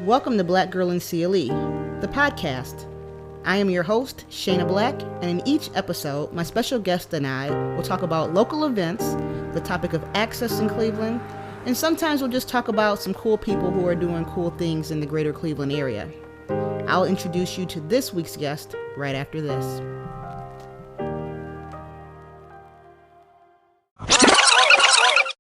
Welcome to Black Girl in CLE, the podcast. I am your host, Shana Black, and in each episode, my special guest and I will talk about local events, the topic of access in Cleveland, and sometimes we'll just talk about some cool people who are doing cool things in the greater Cleveland area. I'll introduce you to this week's guest right after this.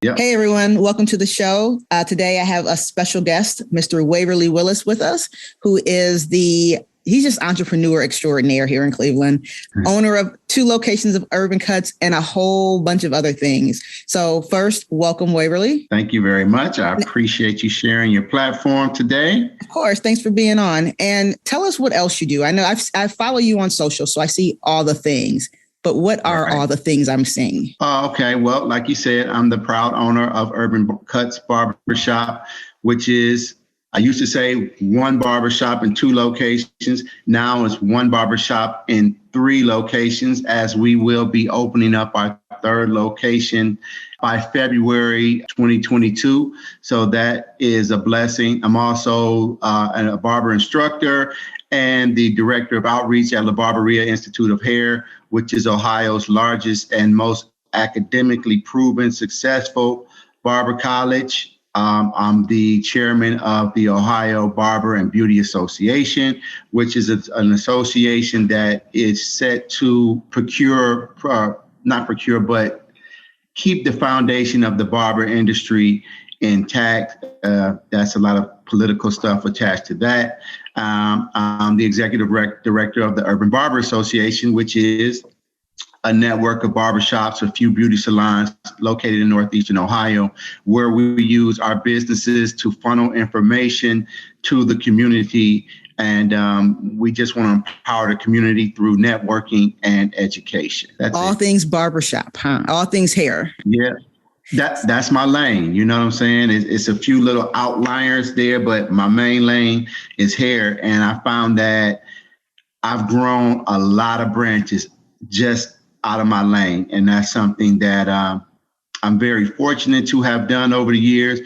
Yep. Hey everyone, welcome to the show. Today I have a special guest, Mr. Waverly Willis with us, who is he's just entrepreneur extraordinaire here in Cleveland, owner of 2 locations of Urban Kutz and a whole bunch of other things. So first, welcome Waverly. Thank you very much. I appreciate you sharing your platform today. Of course. Thanks for being on. And tell us what else you do. I know I follow you on social, so I see all the things. But what are all the things I'm seeing? Okay. Well, like you said, I'm the proud owner of Urban Kutz barbershop, which is, I used to say 1 barbershop in 2 locations. Now it's 1 barbershop in 3 locations, as we will be opening up our 3rd location by February 2022. So that is a blessing. I'm also a barber instructor and the director of outreach at La Barberia Institute of Hair, which is Ohio's largest and most academically proven successful barber college. I'm the chairman of the Ohio Barber and Beauty Association, which is an association that is set to but keep the foundation of the barber industry intact. That's a lot of political stuff attached to that. I'm the executive director of the Urban Barber Association, which is a network of barbershops, a few beauty salons located in Northeastern Ohio, where we use our businesses to funnel information to the community. And we just want to empower the community through networking and education. That's all things barbershop, huh? All things hair. Yeah. That's my lane. You know what I'm saying? It's a few little outliers there, but my main lane is hair. And I found that I've grown a lot of branches just out of my lane. And that's something that I'm very fortunate to have done over the years.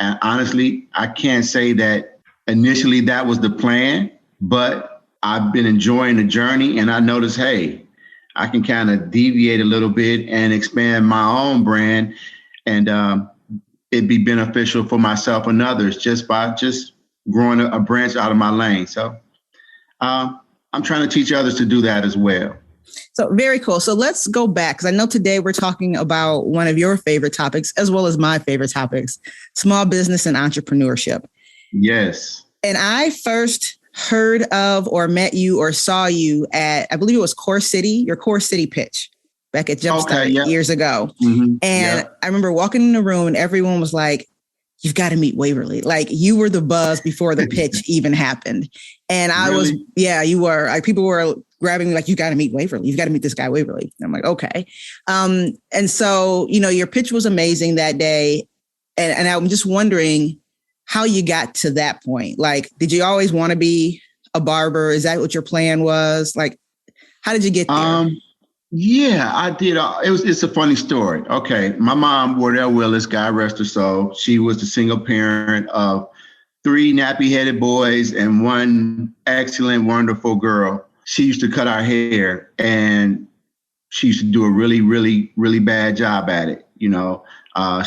And honestly, I can't say that initially that was the plan, but I've been enjoying the journey. And I noticed, hey, I can kind of deviate a little bit and expand my own brand. And it'd be beneficial for myself and others just by growing a branch out of my lane. So I'm trying to teach others to do that as well. So very cool. So let's go back, because I know today we're talking about one of your favorite topics, as well as my favorite topics, small business and entrepreneurship. Yes. And I first heard of or met you or saw you at, I believe it was Core City, your Core City pitch back at Jumpstart years ago. Mm-hmm. And I remember walking in the room and everyone was like, you've got to meet Waverly. Like, you were the buzz before the pitch even happened. And I was, you were. Like, people were grabbing me like, you got to meet Waverly. You've got to meet this guy, Waverly. And I'm like, okay. And so, your pitch was amazing that day. And I'm just wondering how you got to that point. Like, did you always want to be a barber? Is that what your plan was? Like, how did you get there? Yeah, I did. It's a funny story. Okay. My mom, Waverly Willis, God rest her soul. She was the single parent of 3 nappy-headed boys and 1 excellent, wonderful girl. She used to cut our hair, and she used to do a really, really, really bad job at it.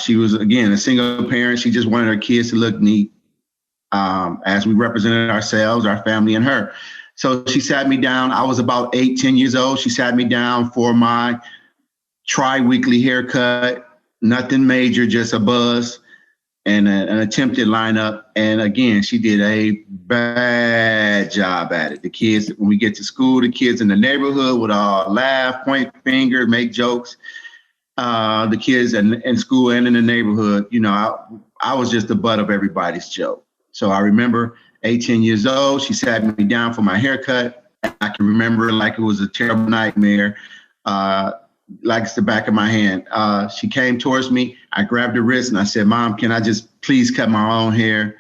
She was, again, a single parent. She just wanted her kids to look neat, as we represented ourselves, our family, and her. So she sat me down. I was about 8-10 years old. She sat me down for my tri-weekly haircut. Nothing major, just a buzz and an attempted lineup. And again, she did a bad job at it. The kids, when we get to school, the kids in the neighborhood would all laugh, point finger, make jokes. The kids in school and in the neighborhood, I was just the butt of everybody's joke. So I remember 18 years old, she sat me down for my haircut. I can remember it like it was a terrible nightmare, like it's the back of my hand. She came towards me. I grabbed her wrist and I said, Mom, can I just please cut my own hair?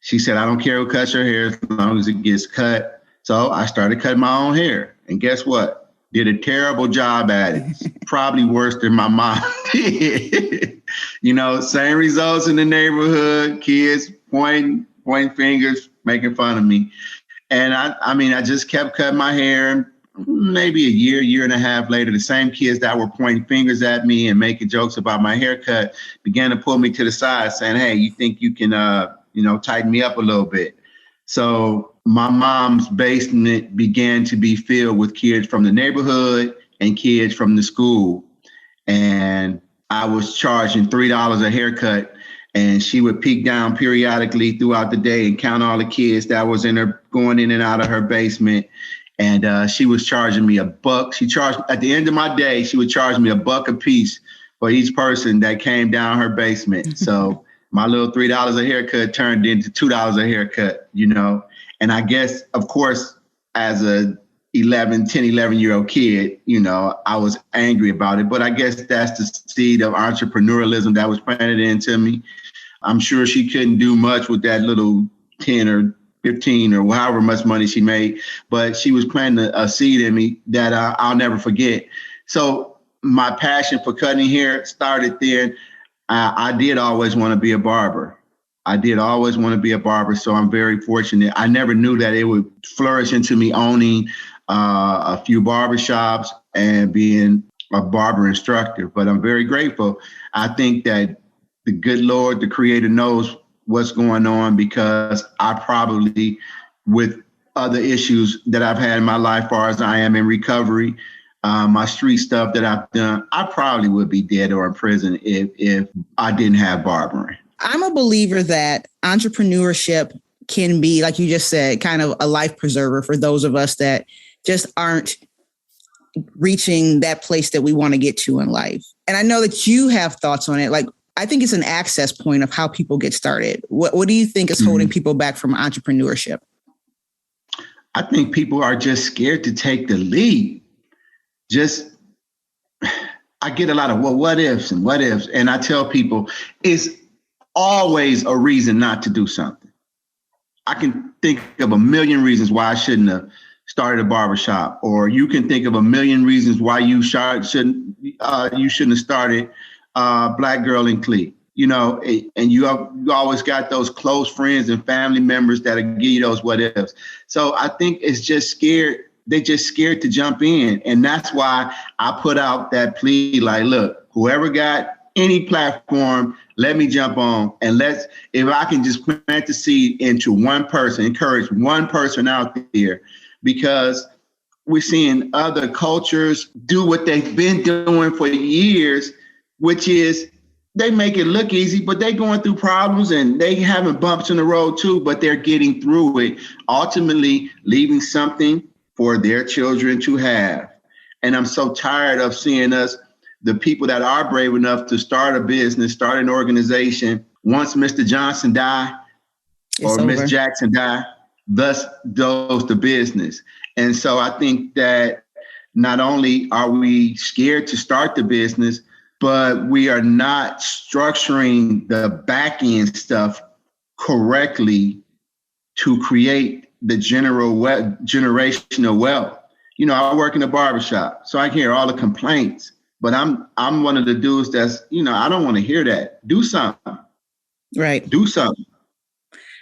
She said, I don't care who cuts your hair as long as it gets cut. So I started cutting my own hair. And guess what? Did a terrible job at it. Probably worse than my mom did. Same results in the neighborhood, kids pointing fingers, making fun of me. And I just kept cutting my hair. And maybe a year and a half later, the same kids that were pointing fingers at me and making jokes about my haircut began to pull me to the side saying, hey, you think you can, tighten me up a little bit. So my mom's basement began to be filled with kids from the neighborhood and kids from the school. And I was charging $3 a haircut, and she would peek down periodically throughout the day and count all the kids that was going in and out of her basement. And she was charging me $1. She charged at the end of my day, she would charge me $1 a piece for each person that came down her basement. So my little $3 a haircut turned into $2 a haircut, And I guess, of course, as a 11-year-old kid, I was angry about it. But I guess that's the seed of entrepreneurialism that was planted into me. I'm sure she couldn't do much with that little 10 or 15 or however much money she made, but she was planting a seed in me that I'll never forget. So my passion for cutting hair started then. I did always want to be a barber. So I'm very fortunate. I never knew that it would flourish into me owning a few barbershops and being a barber instructor, but I'm very grateful. I think that the good Lord, the Creator, knows what's going on, because I probably, with other issues that I've had in my life, far as I am in recovery, my street stuff that I've done, I probably would be dead or in prison if I didn't have barbering. I'm a believer that entrepreneurship can be, like you just said, kind of a life preserver for those of us that just aren't reaching that place that we want to get to in life. And I know that you have thoughts on it. Like, I think it's an access point of how people get started. What do you think is holding people back from entrepreneurship? I think people are just scared to take the lead. I get a lot of what ifs. And I tell people it's always a reason not to do something. I can think of a million reasons why I shouldn't have started a barbershop, or you can think of a million reasons why you shouldn't have started Black Girl in Clee. And you always got those close friends and family members that'll give you those what ifs. So I think it's just scared. They're just scared to jump in. And that's why I put out that plea, like, look, whoever got any platform, let me jump on. And if I can just plant the seed into one person, encourage one person out there, because we're seeing other cultures do what they've been doing for years, which is they make it look easy, but they're going through problems and they having bumps in the road too, but they're getting through it, ultimately leaving something for their children to have. And I'm so tired of seeing the people that are brave enough to start a business, start an organization, once Mr. Johnson die or Miss Jackson die, thus goes the business. And so I think that not only are we scared to start the business, but we are not structuring the back end stuff correctly to create the generational wealth. I work in a barbershop, so I hear all the complaints, but I'm one of the dudes that's, I don't want to hear that. Do something. Right. Do something.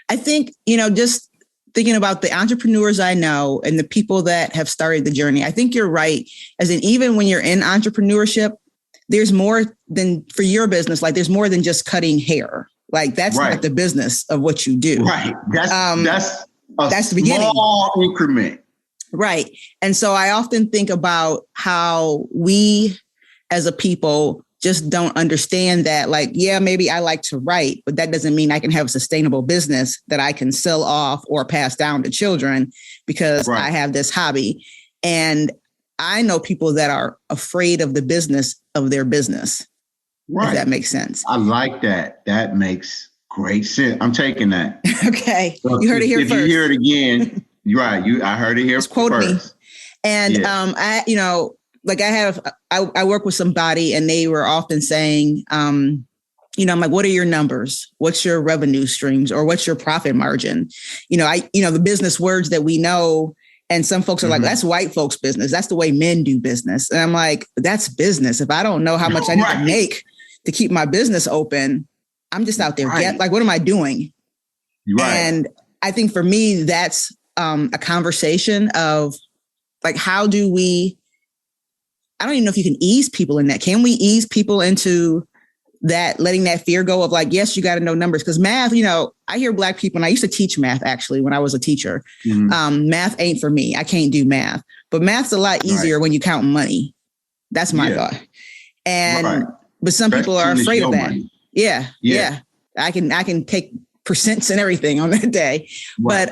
I think, just thinking about the entrepreneurs I know and the people that have started the journey, I think you're right. As in, even when you're in entrepreneurship, there's more than for your business. Like, there's more than just cutting hair. Like, that's right. Not the business of what you do. Right. That's the beginning. Small increment. Right. And so I often think about how we as a people just don't understand that, like, yeah, maybe I like to write, but that doesn't mean I can have a sustainable business that I can sell off or pass down to children because right. I have this hobby. And I know people that are afraid of the business of their business. Right. If that makes sense. I like that. That makes great sense. I'm taking that. Okay. So you heard it here first. If you hear it again, you're right. I heard it here just quote first. Me. And I work with somebody and they were often saying, I'm like, what are your numbers? What's your revenue streams, or what's your profit margin? The business words that we know. And some folks are like, that's white folks' business. That's the way men do business. And I'm like, that's business. If I don't know how much I need to make to keep my business open, I'm just out there. Right. What am I doing? Right. And I think for me, that's a conversation of like, how do we, I don't even know if you can ease people in that. Can we ease people into that, letting that fear go of like, yes, you got to know numbers? Because math, you know, I hear Black people, and I used to teach math actually when I was a teacher. Math ain't for me. I can't do math, but math's a lot easier when you count money. That's my thought. And, but some people are afraid of that. Yeah. I can take percents and everything on that day, but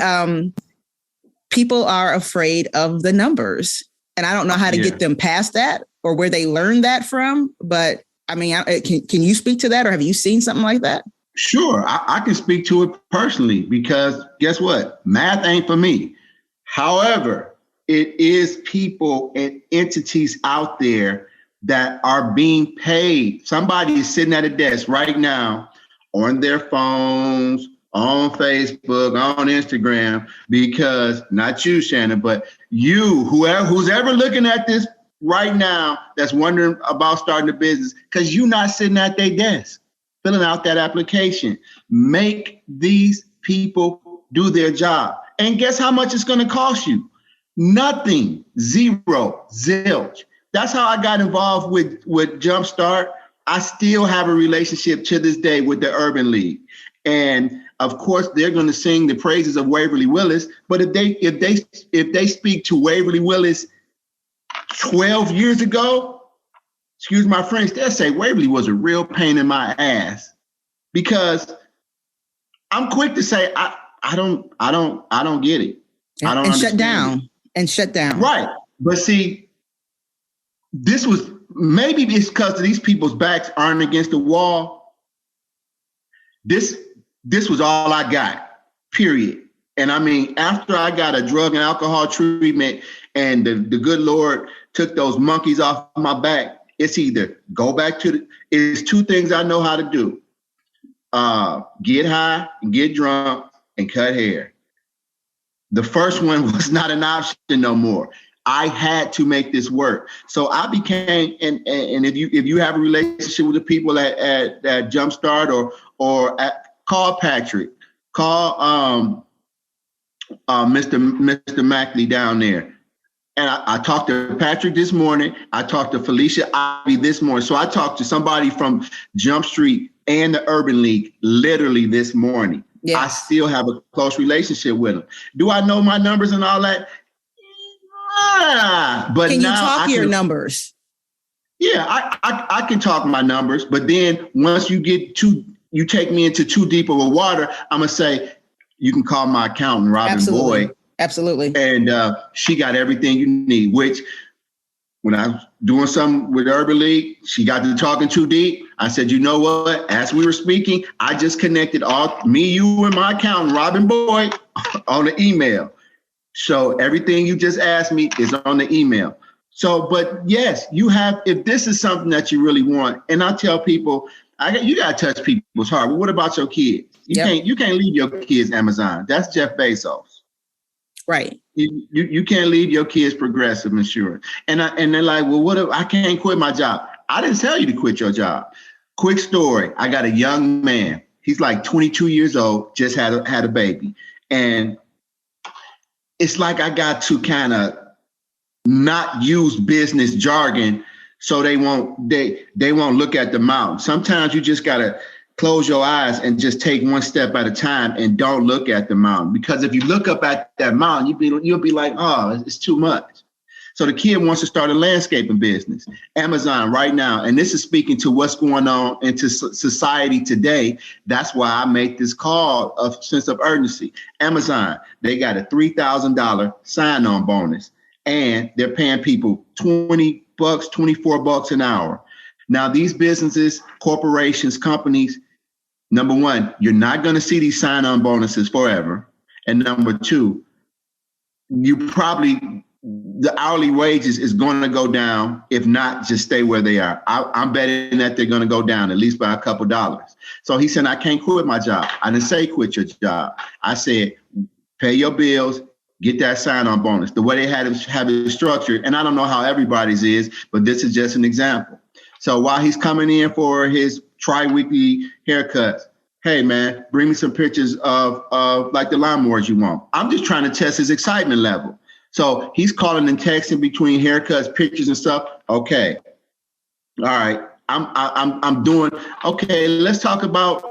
people are afraid of the numbers, and I don't know how to get them past that or where they learned that from. But I mean, can you speak to that, or have you seen something like that? Sure. I can speak to it personally, because guess what? Math ain't for me. However, it is people and entities out there that are being paid. Somebody is sitting at a desk right now on their phones, on Facebook, on Instagram, because not you, Shana, but you, who's ever looking at this right now that's wondering about starting a business, because you're not sitting at their desk filling out that application. Make these people do their job. And guess how much it's going to cost you? Nothing. Zero. Zilch. That's how I got involved with Jumpstart. I still have a relationship to this day with the Urban League. And of course, they're going to sing the praises of Waverly Willis. But if they speak to Waverly Willis 12 years ago, excuse my French, they'll say Waverly was a real pain in my ass. Because I'm quick to say I don't get it. I don't understand. Shut down. Right. But see, this was, maybe it's because these people's backs aren't against the wall. This was all I got, period. And I mean, after I got a drug and alcohol treatment and the good Lord took those monkeys off my back, it's either go back to it's two things I know how to do. Get high, get drunk, and cut hair. The first one was not an option no more. I had to make this work. So I became, and if you have a relationship with the people at Jumpstart or call Patrick, call Mr. Mackley down there. And I talked to Patrick this morning. I talked to Felicia Ivy this morning. So I talked to somebody from Jump Street and the Urban League literally this morning. Yeah. I still have a close relationship with them. Do I know my numbers and all that? But can you talk your numbers? Yeah, I can talk my numbers. But then once you take me into too deep of a water, I'm going to say, you can call my accountant, Robin Boyd. Absolutely. And she got everything you need, which when I was doing something with Urban League, she got to talking too deep. I said, you know what? As we were speaking, I just connected me, you, and my accountant, Robin Boyd, on the email. So everything you just asked me is on the email. So, but yes, if this is something that you really want, and I tell people, you got to touch people's heart. Well, what about your kids? You can't leave your kids Amazon. That's Jeff Bezos. Right. You can't leave your kids Progressive Insurance. And they're like, well, what if I can't quit my job? I didn't tell you to quit your job. Quick story. I got a young man. He's like 22 years old, just had a baby. And it's like I got to kind of not use business jargon so they won't look at the mountain. Sometimes you just got to close your eyes and just take one step at a time and don't look at the mountain. Because if you look up at that mountain, you'll be like, oh, it's too much. So the kid wants to start a landscaping business. Amazon right now, and this is speaking to what's going on into society today. That's why I make this call of sense of urgency. Amazon, they got a $3,000 sign-on bonus, and they're paying people $20, $24 an hour. Now, these businesses, corporations, companies, number one, you're not going to see these sign-on bonuses forever. And number two, the hourly wages is going to go down, if not just stay where they are. I'm betting that they're going to go down at least by a couple dollars. So he said, I can't quit my job. I didn't say quit your job. I said, pay your bills, get that sign-on bonus. The way they have it structured, and I don't know how everybody's is, but this is just an example. So while he's coming in for his tri-weekly haircuts, hey man, bring me some pictures of like the lawnmowers you want. I'm just trying to test his excitement level. So he's calling and texting between haircuts, pictures and stuff. Okay. All right. I'm doing okay. Let's talk about,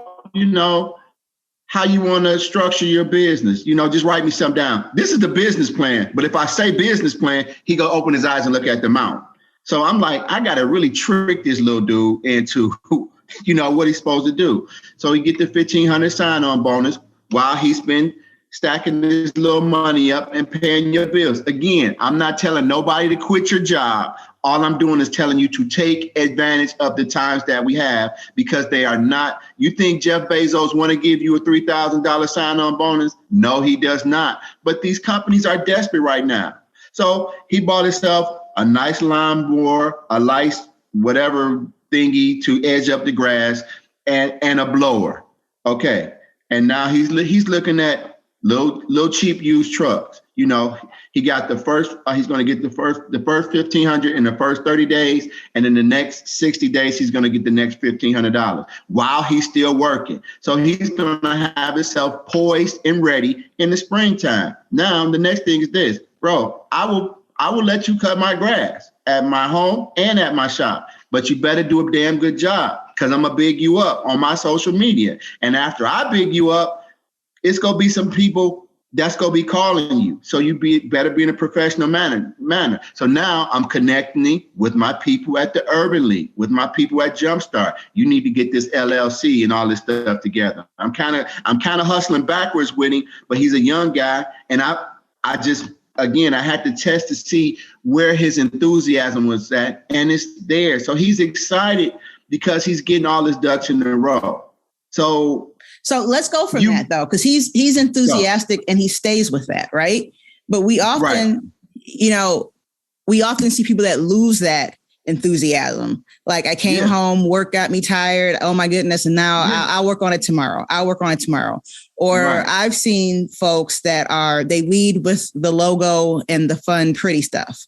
how you want to structure your business. Just write me something down. This is the business plan. But if I say business plan, he go open his eyes and look at the amount. So I'm like, I got to really trick this little dude into, what he's supposed to do. So he get the $1,500 sign-on bonus while he's been stacking this little money up and paying your bills. Again, I'm not telling nobody to quit your job. All I'm doing is telling you to take advantage of the times that we have, because they are not. You think Jeff Bezos want to give you a $3,000 sign-on bonus? No, he does not. But these companies are desperate right now. So he bought himself a nice lawnmower, a nice whatever thingy to edge up the grass, and a blower. Okay. And now he's looking at little cheap used trucks. He got the first, he's going to get the first 1,500 in the first 30 days. And in the next 60 days, he's going to get the next $1,500 while he's still working. So he's going to have himself poised and ready in the springtime. Now, the next thing is this, bro, I will let you cut my grass at my home and at my shop, but you better do a damn good job, because I'm going to big you up on my social media. And after I big you up, it's going to be some people that's going to be calling you. So you better be in a professional manner. So now I'm connecting with my people at the Urban League, with my people at Jumpstart. You need to get this LLC and all this stuff together. I'm kind of hustling backwards with him, but he's a young guy. And I had to test to see where his enthusiasm was at, and it's there. So he's excited because he's getting all his ducks in a row. So let's go from that though, because he's enthusiastic and he stays with that, right? But we often, we often see people that lose that enthusiasm. Like, I came home, work got me tired. Oh my goodness. And now I'll work on it tomorrow. Or I've seen folks that they lead with the logo and the fun, pretty stuff,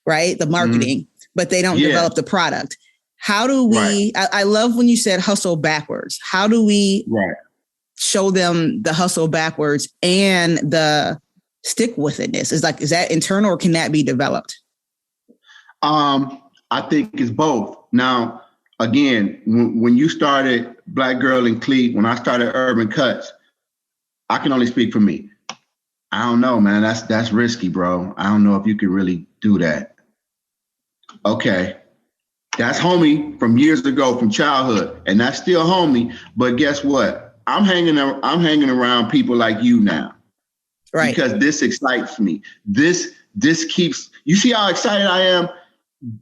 right? The marketing, but they don't develop the product. How do we, I love when you said hustle backwards. How do we show them the hustle backwards and the stick with itness? Is that internal, or can that be developed? I think it's both. Now, again, when you started Black Girl in Cleat, when I started Urban Kutz, I can only speak for me. I don't know, man. That's risky, bro. I don't know if you can really do that. Okay. That's homie from years ago, from childhood, and that's still homie. But guess what? I'm hanging around people like you now, right? Because this excites me. This keeps. You see how excited I am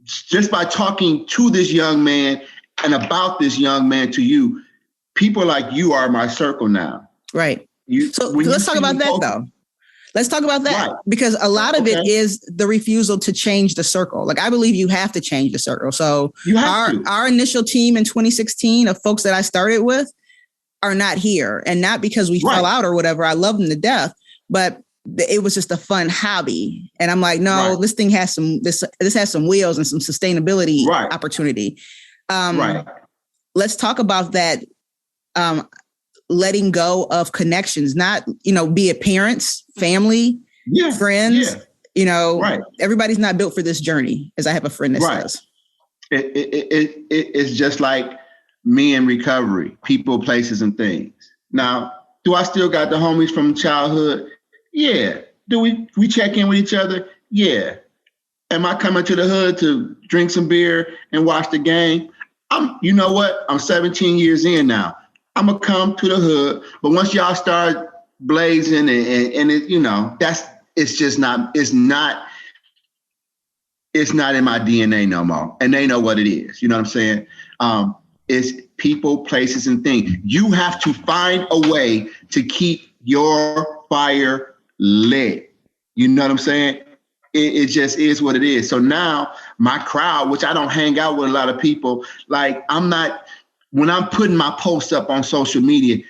just by talking to this young man and about this young man to you. People like you are my circle now, right? So let's talk about that though. Let's talk about that, because a lot of it is the refusal to change the circle. Like, I believe you have to change the circle. So our initial team in 2016 of folks that I started with are not here, and not because we fell out or whatever. I love them to death, but it was just a fun hobby. And I'm like, no, this thing has this has some wheels and some sustainability opportunity. Let's talk about that. Letting go of connections, not, be it parents, family, friends, everybody's not built for this journey, as I have a friend that says. It's just like me in recovery, people, places, and things. Now, do I still got the homies from childhood? Yeah. Do we check in with each other? Yeah. Am I coming to the hood to drink some beer and watch the game? You know what? I'm 17 years in now. I'm gonna come to the hood, but once y'all start blazing and it, it's not in my DNA no more. And they know what it is. You know what I'm saying? It's people, places, and things. You have to find a way to keep your fire lit. You know what I'm saying? It just is what it is. So now my crowd, which I don't hang out with a lot of people, like when I'm putting my posts up on social media,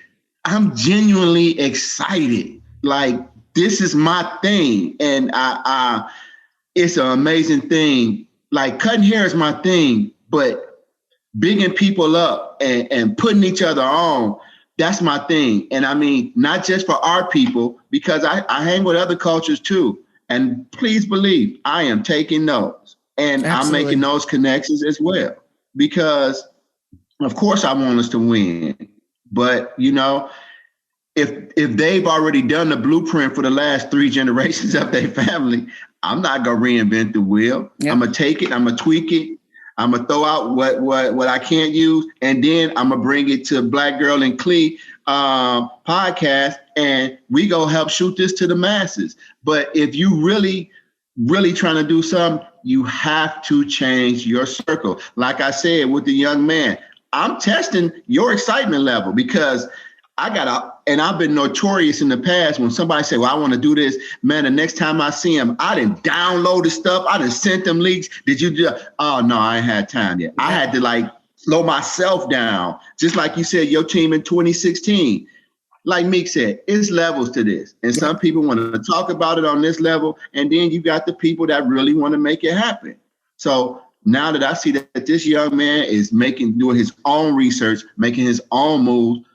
I'm genuinely excited. Like, this is my thing. And it's an amazing thing. Like, cutting hair is my thing, but bigging people up and putting each other on, that's my thing. And I mean, not just for our people, because I hang with other cultures too. And please believe I am taking notes and I'm making those connections as well, because of course I want us to win. But, you know, if they've already done the blueprint for the last 3 generations of their family, I'm not going to reinvent the wheel. Yep. I'm going to take it. I'm going to tweak it. I'm going to throw out what I can't use. And then I'm going to bring it to Black Girl and Clee podcast. And we go help shoot this to the masses. But if you really trying to do something, you have to change your circle. Like I said, with the young man, I'm testing your excitement level, because I've been notorious in the past when somebody say, well, I want to do this, man, the next time I see him, I didn't download the stuff. I didn't send them leaks. Did you do? Oh no, I ain't had time yet. Yeah. I had to slow myself down. Just like you said, your team in 2016, like Meek said, it's levels to this. And some people want to talk about it on this level. And then you got the people that really want to make it happen. So now that I see that this young man is doing his own research, making his own moves,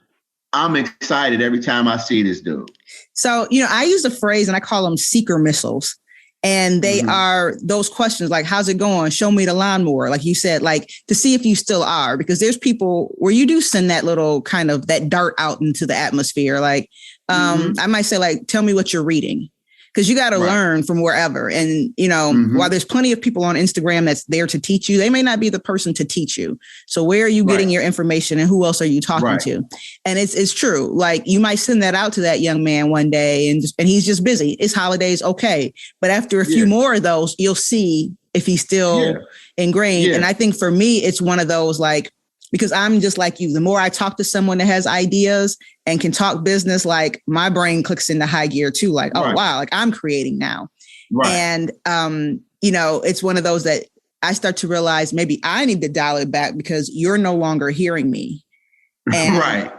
I'm excited every time I see this dude. So, you know, I use a phrase and I call them seeker missiles. And they are those questions like, how's it going? Show me the lawnmower. Like you said, like to see if you still are, because there's people where you do send that little kind of that dart out into the atmosphere. Like I might say, like, tell me what you're reading. Because you got to learn from wherever. And, you know, while there's plenty of people on Instagram that's there to teach you, they may not be the person to teach you. So where are you getting your information and who else are you talking to? And it's true. Like you might send that out to that young man one day and he's just busy. It's holidays. OK. But after a few more of those, you'll see if he's still ingrained. And I think for me, it's one of those like, because I'm just like you, the more I talk to someone that has ideas and can talk business, like my brain clicks into high gear too. Like, oh, wow, like I'm creating now. And, you know, it's one of those that I start to realize maybe I need to dial it back because you're no longer hearing me. And,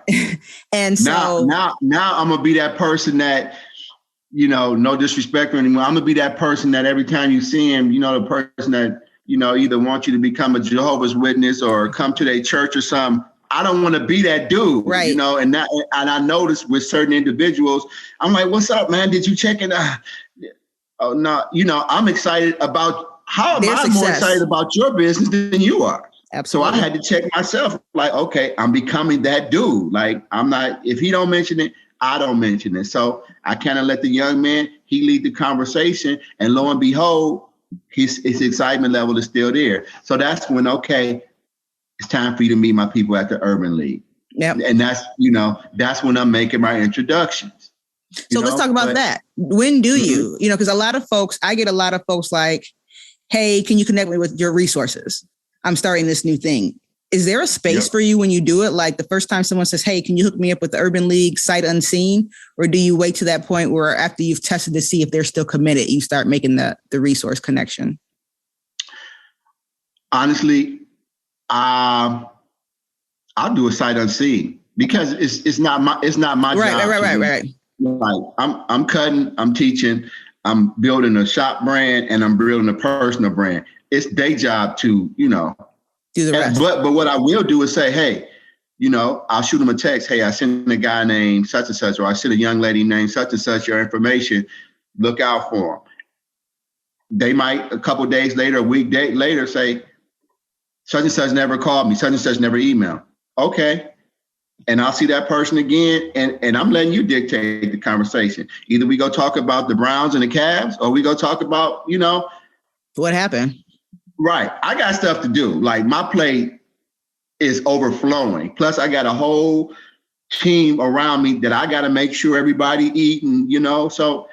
and so now I'm going to be that person that, you know, no disrespect or anymore. I'm going to be that person that every time you see him, you know, the person that, you know, either want you to become a Jehovah's Witness or come to their church or something. I don't want to be that dude, you know, and I noticed with certain individuals, I'm like, what's up, man? Did you check it out? Oh, no, you know, I'm excited about how am I more excited about your business than you are? Absolutely. So I had to check myself like, okay, I'm becoming that dude. Like I'm not, if he don't mention it, I don't mention it. So I kind of let the young man, he lead the conversation, and lo and behold, his excitement level is still there. So that's when, okay, it's time for you to meet my people at the Urban League. And that's, you know, that's when I'm making my introductions. So let's talk about that. When do you, you know, because I get a lot of folks like, hey, can you connect me with your resources? I'm starting this new thing. Is there a space for you when you do it? Like the first time someone says, hey, can you hook me up with the Urban League sight unseen? Or do you wait to that point where after you've tested to see if they're still committed, you start making the resource connection? Honestly, I'll do a sight unseen because it's not my job. Right. Like I'm cutting, I'm teaching, I'm building a shop brand, and I'm building a personal brand. It's their job to, you know, do the rest. But what I will do is say, hey, you know, I'll shoot them a text. Hey, I sent a guy named such and such, or I sent a young lady named such and such your information. Look out for them. They might a couple of days later, a week later, say, such and such never called me, such and such never emailed. Okay. And I'll see that person again, and I'm letting you dictate the conversation. Either we go talk about the Browns and the Cavs, or we go talk about, you know, what happened. Right. I got stuff to do. Like my plate is overflowing. Plus I got a whole team around me that I got to make sure everybody eating, you know, so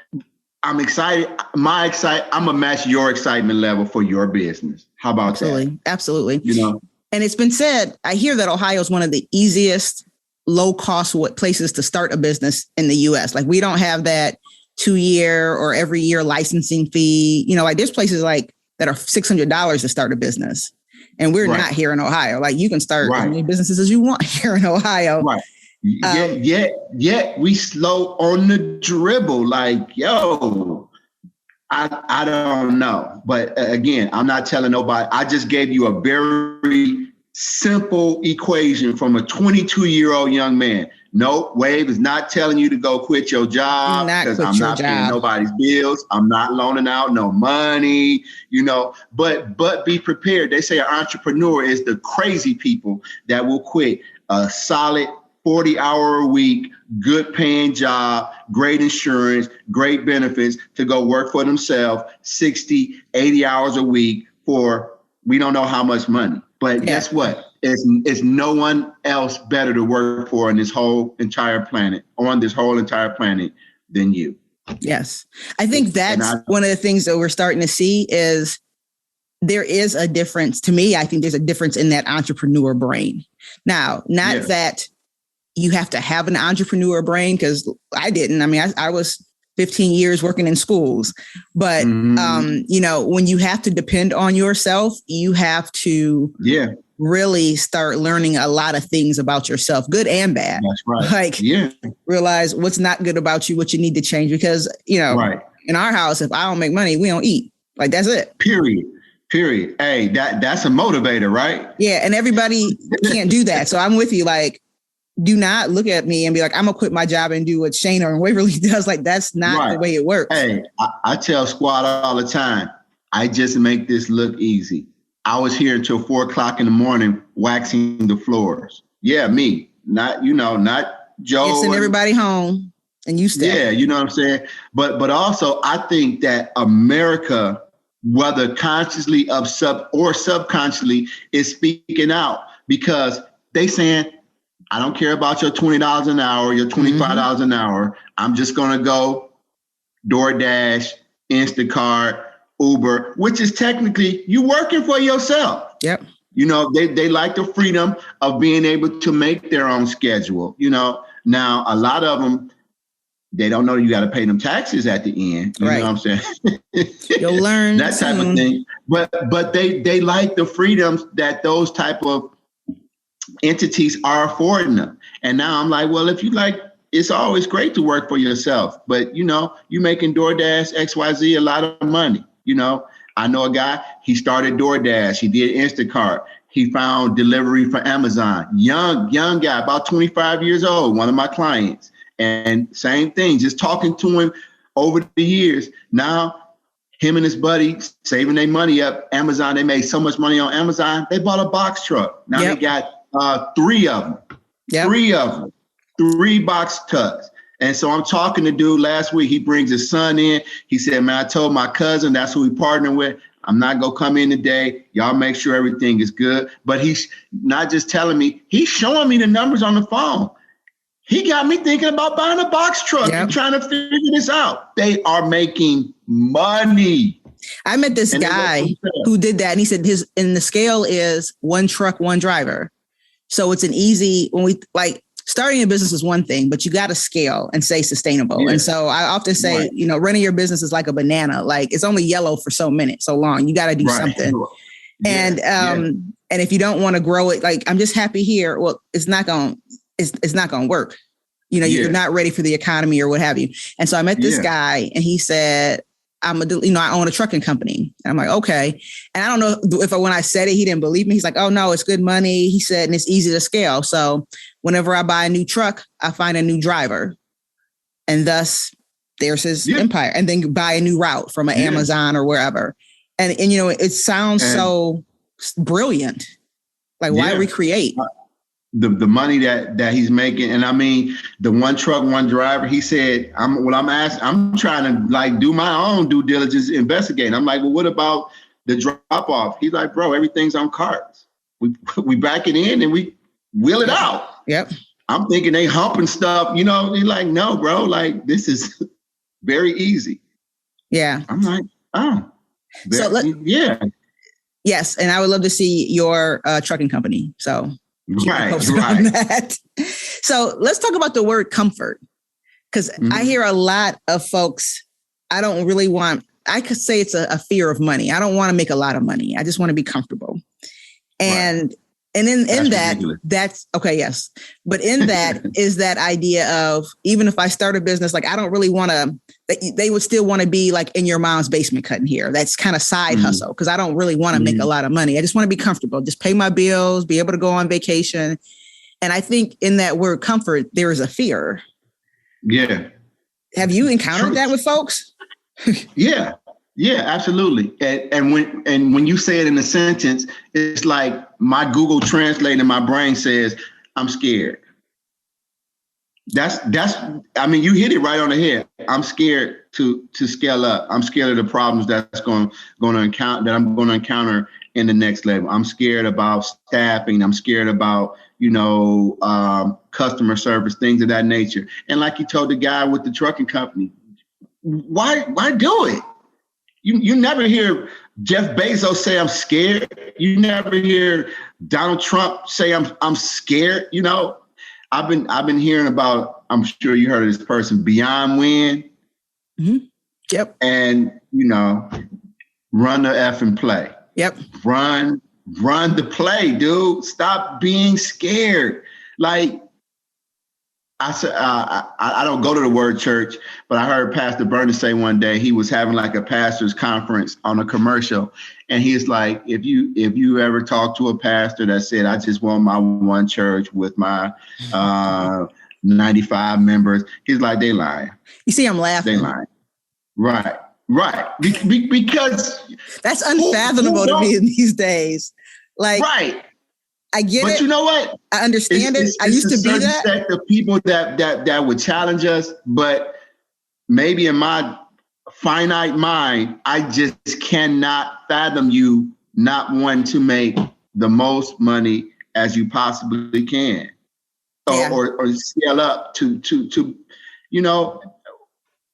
I'm excited. I'm gonna match your excitement level for your business. How about that? Absolutely. You know, and it's been said, I hear that Ohio is one of the easiest low cost places to start a business in the US. Like we don't have that 2-year or every year licensing fee. You know, like there's places like that are $600 to start a business. And we're not here in Ohio. Like you can start as many businesses as you want here in Ohio. Right. Yet we slow on the dribble. Like, yo, I don't know. But again, I'm not telling nobody. I just gave you a very simple equation from a 22-year-old young man. No, Wave is not telling you to go quit your job because I'm not paying nobody's bills. I'm not loaning out no money, but be prepared. They say an entrepreneur is the crazy people that will quit a solid 40-hour-a-week, good paying job, great insurance, great benefits to go work for themselves 60, 80 hours a week for we don't know how much money. But guess what? It's no one else better to work for on this whole entire planet than you. Yes. I think that's one of the things that we're starting to see is there is a difference. To me, I think there's a difference in that entrepreneur brain. Now, not that you have to have an entrepreneur brain, because I didn't. I mean, I was 15 years working in schools, but, when you have to depend on yourself, you have to really start learning a lot of things about yourself, good and bad. That's right. Realize what's not good about you, what you need to change, because, in our house, if I don't make money, we don't eat. Like, that's it. Period. Hey, that's a motivator, right? Yeah. And everybody can't do that. So I'm with you. Like, do not look at me and be like, I'm gonna quit my job and do what Shana and Waverly does. Like, that's not the way it works. Hey, I tell squad all the time, I just make this look easy. I was here until 4:00 in the morning waxing the floors. Yeah, me, not Joe. Send everybody home and you stay. Yeah, you know what I'm saying? But also I think that America, whether consciously or subconsciously, is speaking out because they saying, I don't care about your $20 an hour, your $25 an hour. I'm just going to go DoorDash, Instacart, Uber, which is technically you working for yourself. Yep. They like the freedom of being able to make their own schedule. Now a lot of them, they don't know you got to pay them taxes at the end. You know what I'm saying? You'll learn that type of thing. But they like the freedoms that those type of entities are affording them. And now I'm like, well, if you like, it's always great to work for yourself, but you making DoorDash, XYZ, a lot of money. I know a guy, he started DoorDash, he did Instacart, he found delivery for Amazon, young guy, about 25 years old, one of my clients. And same thing, just talking to him over the years. Now, him and his buddy saving their money up, Amazon, they made so much money on Amazon, they bought a box truck. Now they got 3 of them. Yep. 3 of them. 3 box trucks. And so I'm talking to dude last week. He brings his son in. He said, man, I told my cousin, that's who we partner with, I'm not going to come in today. Y'all make sure everything is good. But he's not just telling me, he's showing me the numbers on the phone. He got me thinking about buying a box truck and trying to figure this out. They are making money. I met this guy who did that. And he said the scale is 1 truck, 1 driver. So it's an easy, starting a business is one thing, but you got to scale and stay sustainable. Yeah. And so I often say, running your business is like a banana. Like, it's only yellow for so long. You got to do something. Yeah. And if you don't want to grow it, like, I'm just happy here. Well, it's not going to work. You're not ready for the economy or what have you. And so I met this guy and he said, I own a trucking company. And I'm like, okay. And I don't know if when I said it, he didn't believe me. He's like, oh no, it's good money. He said, and it's easy to scale. So whenever I buy a new truck, I find a new driver, and thus there's his empire, and then buy a new route from an Amazon or wherever. And it sounds so brilliant. Like, why recreate? The money that he's making. And I mean, the 1 truck, 1 driver, he said, I'm trying to do my own due diligence investigating. I'm like, well, what about the drop off? He's like, bro, everything's on carts. We back it in and we wheel it out. Yep. I'm thinking they humping stuff, he's like, no, bro, like, this is very easy. Yeah. I'm like, oh, yes. And I would love to see your trucking company. So right. So let's talk about the word comfort, because I hear a lot of folks, I could say it's a fear of money. I don't want to make a lot of money. I just want to be comfortable. And And in that's okay. Yes. But in that is that idea of, even if I start a business, like, I don't really want to, they would still want to be like in your mom's basement cutting hair. That's kind of side hustle. Cause I don't really want to make a lot of money. I just want to be comfortable, just pay my bills, be able to go on vacation. And I think in that word comfort, there is a fear. Yeah. Have you encountered that with folks? Yeah. Yeah, absolutely. And when you say it in a sentence, it's like my Google Translate in my brain says, I'm scared. That's I mean, you hit it right on the head. I'm scared to scale up. I'm scared of the problems that's going to encounter, that I'm going to encounter in the next level. I'm scared about staffing. I'm scared about, customer service, things of that nature. And like you told the guy with the trucking company, why do it? You never hear Jeff Bezos say I'm scared. You never hear Donald Trump say I'm scared. I've been hearing about, I'm sure you heard of this person, Beyond Win. Mm-hmm. Yep. And run the effing play. Yep. Run the play, dude. Stop being scared. Like, I said, I don't go to the word church, but I heard Pastor Bernie say one day he was having like a pastor's conference on a commercial. And he's like, if you ever talk to a pastor that said, I just want my one church with my 95 members, he's like, they lying. You see, I'm laughing. They lying. Right. Because that's unfathomable to me in these days. Like, right. I get it. But you know what? I understand it. I used to be that. Sect of people that would challenge us, but maybe in my finite mind, I just cannot fathom you not wanting to make the most money as you possibly can, or scale up to.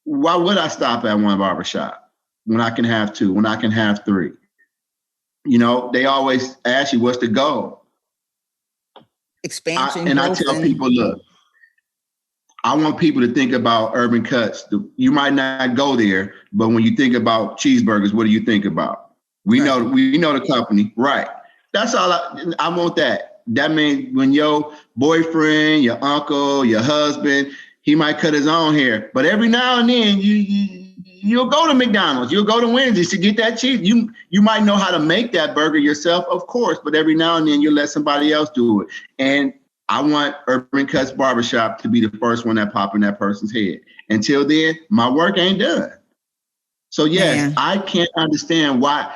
Why would I stop at one barbershop when I can have two? When I can have three? They always ask you, what's the goal? Expansion. And I tell people, look, I want people to think about Urban Kutz. You might not go there, but when you think about cheeseburgers, what do you think about? We know the company, right? That's all I want. That means when your boyfriend, your uncle, your husband, he might cut his own hair, but every now and then you'll go to McDonald's, you'll go to Wendy's to get that cheese. You might know how to make that burger yourself, of course, but every now and then you'll let somebody else do it. And I want Urban Kutz Barbershop to be the first one that pop in that person's head. Until then, my work ain't done. So yes, I can't understand why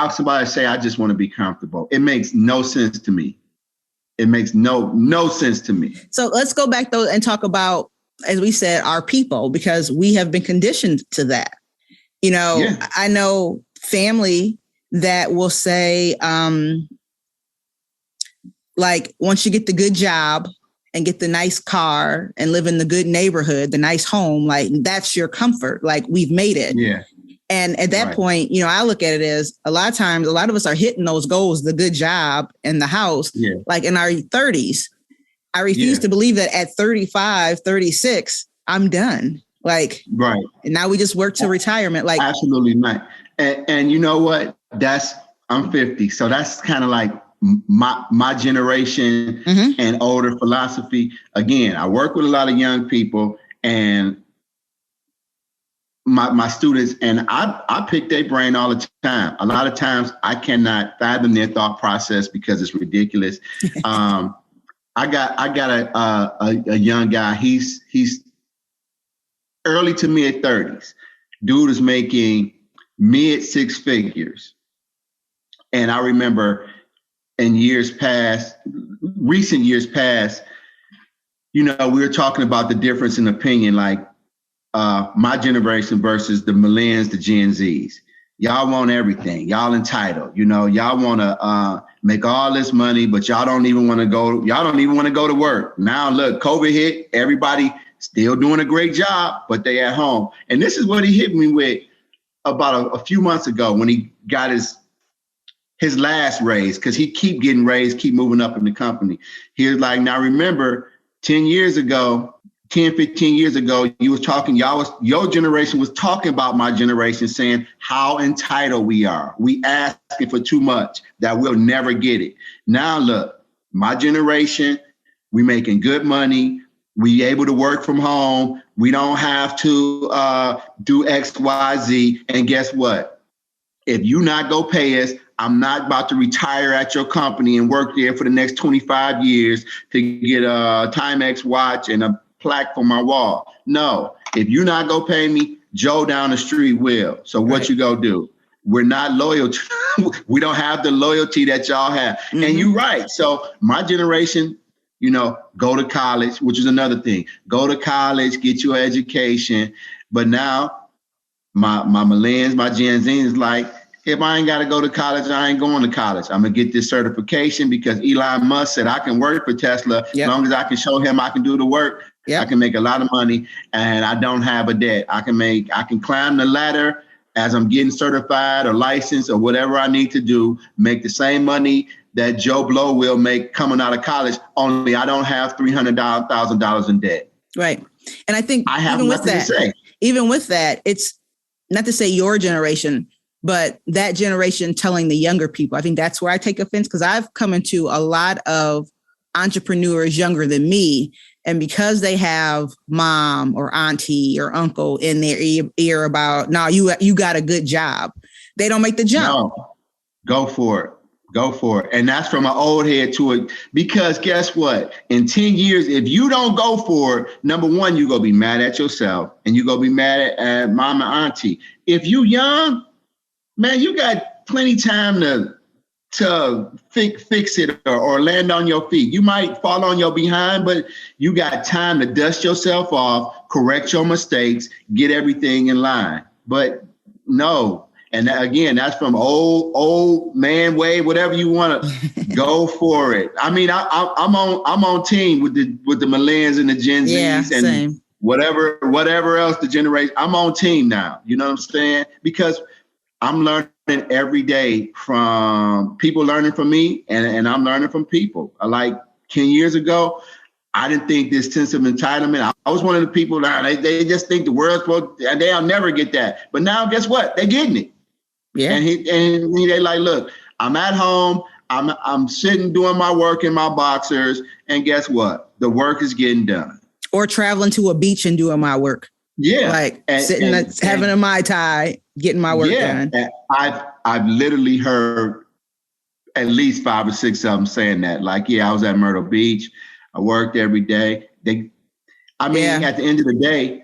somebody say, I just want to be comfortable. It makes no sense to me. It makes no sense to me. So let's go back though and talk about, as we said, our people, because we have been conditioned to that. I know family that will say, like, once you get the good job and get the nice car and live in the good neighborhood, the nice home, like, that's your comfort. Like, we've made it. Yeah. And at that point, I look at it as a lot of times, a lot of us are hitting those goals, the good job and the house, like in our 30s. I refuse to believe that at 35, 36, I'm done. Like, right. And now we just work to retirement. Like, absolutely not. And you know what? I'm 50. So that's kind of like my generation and older philosophy. Again, I work with a lot of young people and my students, and I pick their brain all the time. A lot of times I cannot fathom their thought process because it's ridiculous. I got a young guy. He's early to mid 30s. Dude is making mid six figures. And I remember in recent years past, we were talking about the difference in opinion, like my generation versus the millennials, the Gen Zs. Y'all want everything. Y'all entitled. Y'all want to make all this money, but y'all don't even want to go. Y'all don't even want to go to work. Now, look, COVID hit. Everybody still doing a great job, but they at home. And this is what he hit me with about a few months ago when he got his last raise, because he keep getting raised, keep moving up in the company. He was like, now remember, 15 years ago, your generation was talking about my generation, saying how entitled we are. We asking for too much, that we'll never get it. Now look, my generation, we making good money. We able to work from home. We don't have to do X, Y, Z. And guess what? If you not go pay us, I'm not about to retire at your company and work there for the next 25 years to get a Timex watch and a plaque for my wall. No, if you not go pay me, Joe down the street will. So what you go do? We're not loyal to, we don't have the loyalty that y'all have. Mm-hmm. And you're right. So my generation, you know, go to college, which is another thing. Go to college, get your education. But now my millennials, my Gen Z is like, if I ain't got to go to college, I ain't going to college. I'm going to get this certification because Elon Musk said I can work for Tesla as long as I can show him I can do the work. I can make a lot of money and I don't have a debt. I can climb the ladder as I'm getting certified or licensed or whatever I need to do, make the same money that Joe Blow will make coming out of college, only I don't have $300,000 in debt. Right. And I think I have nothing to say. Even with that, it's not to say your generation, but that generation telling the younger people. I think that's where I take offense because I've come into a lot of entrepreneurs younger than me. And because they have mom or auntie or uncle in their ear about, no, you got a good job, they don't make the jump. No, go for it. Go for it. And that's from an old head to it. Because guess what? In 10 years, if you don't go for it, number one, you're going to be mad at yourself and you're going to be mad at mom and auntie. If you young, man, you got plenty time to fix it or land on your feet. You might fall on your behind, but you got time to dust yourself off, correct your mistakes, get everything in line. But no. And again, that's from old man way, whatever you want to go for it. I mean, I'm on team with the millennials and the Gen Zs and same. whatever else the generation. I'm on team now. You know what I'm saying? Because I'm learning every day from people learning from me, and I'm learning from people. Like 10 years ago, I didn't think this sense of entitlement. I was one of the people that they just think the world's supposed to, they'll never get that. But now, guess what? They're getting it. Yeah. And they like, look, I'm at home. I'm sitting doing my work in my boxers. And guess what? The work is getting done. Or traveling to a beach and doing my work. Yeah. Like having a Mai Tai, getting my work done. And I've literally heard at least 5 or 6 of them saying that. Like, I was at Myrtle Beach. I worked every day. At the end of the day,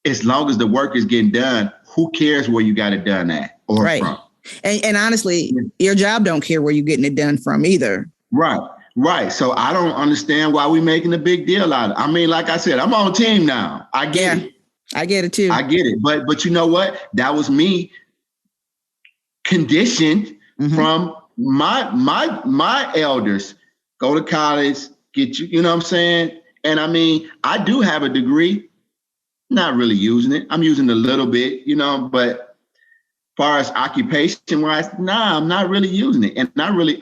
as long as the work is getting done, who cares where you got it done at or from? And honestly, your job don't care where you're getting it done from either. Right. So I don't understand why we're making a big deal out of it. I mean, like I said, I'm on team now. I get it. I get it too. I get it. But you know what? That was me conditioned from my elders. Go to college, get you know what I'm saying? And I mean, I do have a degree. Not really using it. I'm using a little bit, but as far as occupation wise, I'm not really using it. And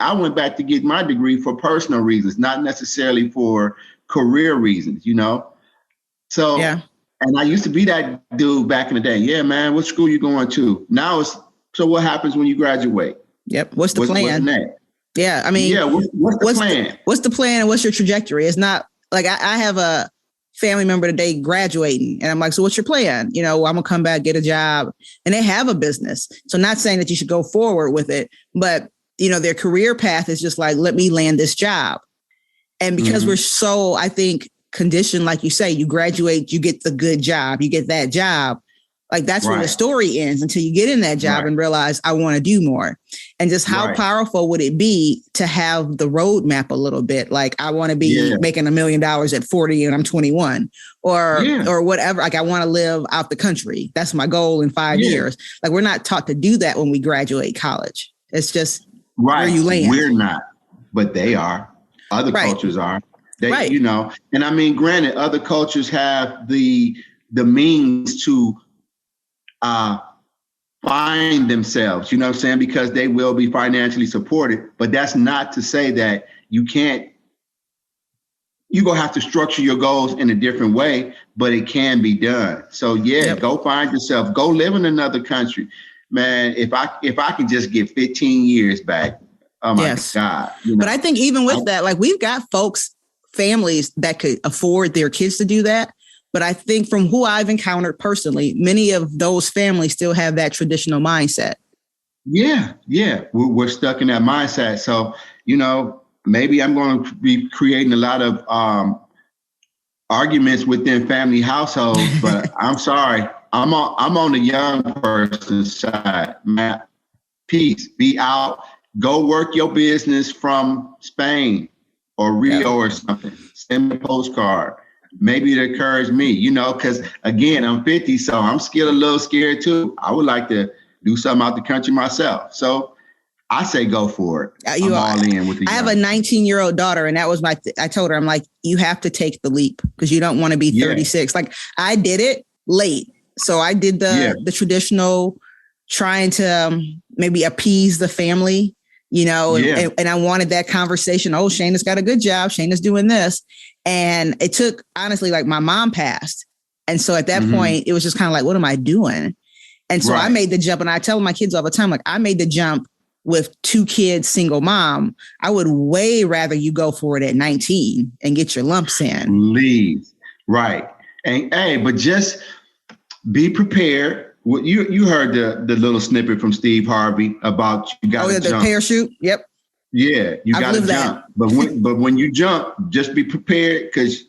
I went back to get my degree for personal reasons, not necessarily for career reasons, So, and I used to be that dude back in the day. Yeah, man, what school you going to? Now it's, so what happens when you graduate? Yep. What's the plan? Yeah. I mean, what's the plan? What's the plan and what's your trajectory? It's not like I have a family member today graduating and I'm like, so what's your plan? I'm going to come back, get a job, and they have a business. So not saying that you should go forward with it, but their career path is just like, let me land this job. And because we're so, I think, conditioned, like you say, you graduate, you get the good job, you get that job. Like that's where the story ends until you get in that job and realize I want to do more. And just how powerful would it be to have the roadmap a little bit? Like I want to be making $1 million at 40 and I'm 21 or whatever. Like I want to live out the country. That's my goal in 5 years. Like we're not taught to do that when we graduate college. It's just where you land. We're not, but they are. Other cultures are. They, and I mean, granted, other cultures have the means to find themselves, you know what I'm saying? Because they will be financially supported. But that's not to say that you're going to have to structure your goals in a different way, but it can be done. So go find yourself, go live in another country. Man, if I can just get 15 years back, Oh my God. You know? But I think even with that, like we've got families that could afford their kids to do that. But I think from who I've encountered personally, many of those families still have that traditional mindset. Yeah. We're stuck in that mindset. So, you know, maybe I'm going to be creating a lot of arguments within family households, but I'm sorry. I'm on the young person's side, man. Peace, be out, go work your business from Spain or Rio or something. Send me a postcard. Maybe it encouraged me, you know, because again, I'm 50, so I'm still a little scared too. I would like to do something out the country myself. So I say go for it. I'm all in with the I have a 19-year-old daughter, and that was I told her, I'm like, you have to take the leap because you don't want to be 36. Like I did it late. So I did the traditional trying to maybe appease the family, you know, and I wanted that conversation. Oh, Shana's got a good job. Shana's doing this. And it took, honestly, like my mom passed. And so at that point, it was just kind of like, what am I doing? And so I made the jump, and I tell my kids all the time, like I made the jump with 2 kids, single mom. I would way rather you go for it at 19 and get your lumps in. Please. Right. And hey, but just be prepared. You heard the little snippet from Steve Harvey about you got to jump. The parachute. Yep. Yeah, you got to jump. But when you jump, just be prepared because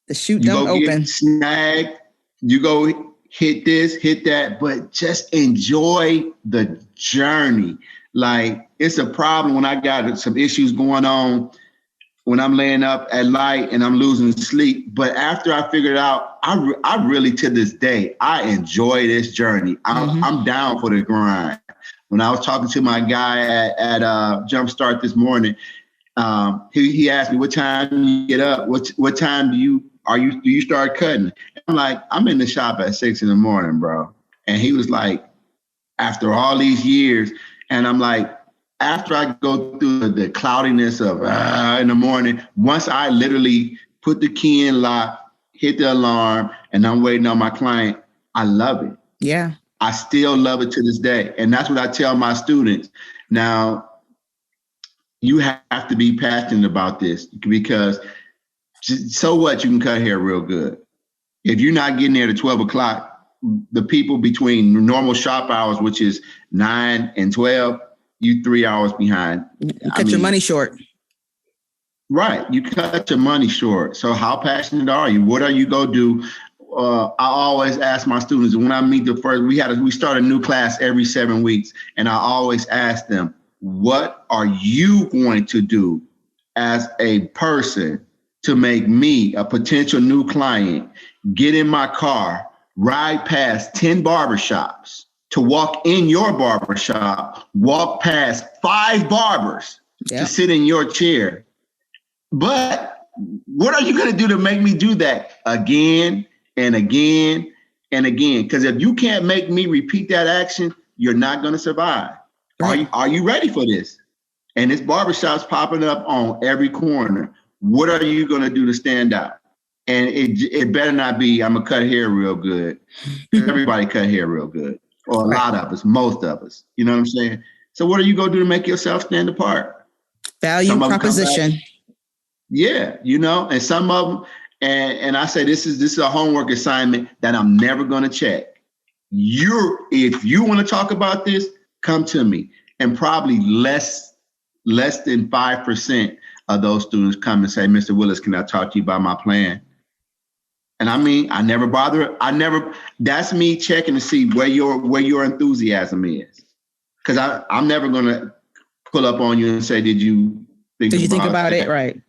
the chute don't open. Get snagged. You go hit this, hit that, but just enjoy the journey. Like it's a problem when I got some issues going on when I'm laying up at night and I'm losing sleep. But after I figured it out, I really, to this day, I enjoy this journey. I'm down for the grind. When I was talking to my guy at Jumpstart this morning, he asked me, what time do you get up? What time do you start cutting? I'm like, I'm in the shop at 6 a.m, bro. And he was like, after all these years, and I'm like, after I go through the cloudiness of in the morning, once I literally put the key in lock, hit the alarm, and I'm waiting on my client, I love it. Yeah. I still love it to this day. And that's what I tell my students. Now, you have to be passionate about this because so what, you can cut hair real good. If you're not getting there to 12 o'clock, the people between normal shop hours, which is 9 and 12, you 3 hours behind. You cut your money short. Right. You cut your money short. So how passionate are you? What are you going to do? I always ask my students when I meet the first, we start a new class every 7 weeks. And I always ask them, what are you going to do as a person to make me a potential new client, get in my car, ride past 10 barbershops, to walk in your barbershop, walk past 5 barbers to sit in your chair. But what are you going to do to make me do that again and again and again? Because if you can't make me repeat that action, you're not going to survive. Right. Are you ready for this? And this barbershop's popping up on every corner. What are you going to do to stand out? And it better not be, I'm going to cut hair real good. Everybody cut hair real good. Or a lot of us, most of us. You know what I'm saying? So what are you going to do to make yourself stand apart? Value proposition. Yeah, you know, and some of them, and I say this is a homework assignment that I'm never going to check. If you want to talk about this, come to me. And probably less than 5% of those students come and say, Mr. Willis, can I talk to you about my plan? And I mean, I never bother. That's me checking to see where your enthusiasm is. Because I'm never going to pull up on you and say, did you think about it? Right.